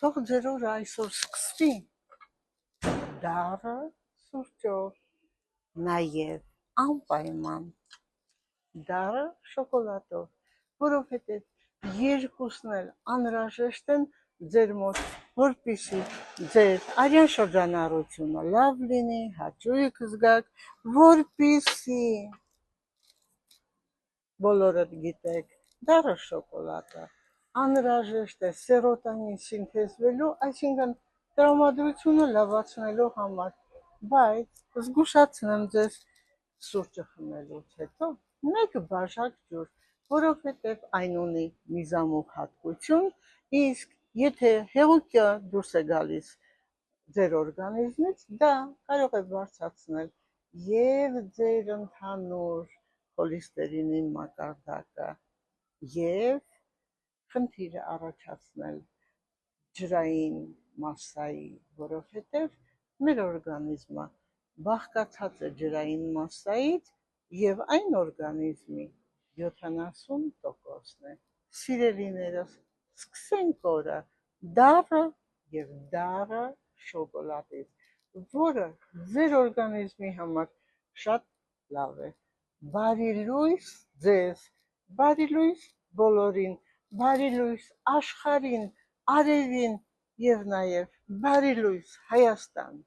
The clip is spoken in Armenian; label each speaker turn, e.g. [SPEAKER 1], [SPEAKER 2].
[SPEAKER 1] Թող ձեր օրը այսօր սկսվի դառը սուրճով, նաև անպայման դառը շոկոլադով, որովհետև երկուսն էլ անհրաժեշտ են ձեր մոտ, որպեսզի ձեր արյան շրջանառությունը լավ լինի, հաճույք զգաք, որպեսզի բոլորդ գիտեք, դառը շոկոլադը անհրաժեշտ է սերոտոնին սինթեզվելու, այսինքն տրամադրությունը լավացնելու համար, բայց զգուշացնեմ ձեզ սուրճը խմելուց հետո մեկ բաժակ ջուր, որովհետև այն ունի միզամուղ հատկություն, իսկ եթե հեղուկը դուրս է գալիս ձեր օրգանիզմից, դա կարող է բարձրացնել և ձեր ընդհանուր խոլեստերինի մակարդակը և խնդիր առաջացնել ջրային մասսայի, որովհետև մեր օրգանիզմը բաղկացած է ջրային մասսայից և այն օրգանիզմի 70%-ն է։ Սիրելիներս, սկսենք օրը դառը և դառը շոկոլադից, որը ձեր օրգանիզմի համար շատ լավ է։ Բարի լույս ձեզ, բարի լույս բոլորին, բարի լույս աշխարհին, արևին և նաև բարի լույս Հայաստան։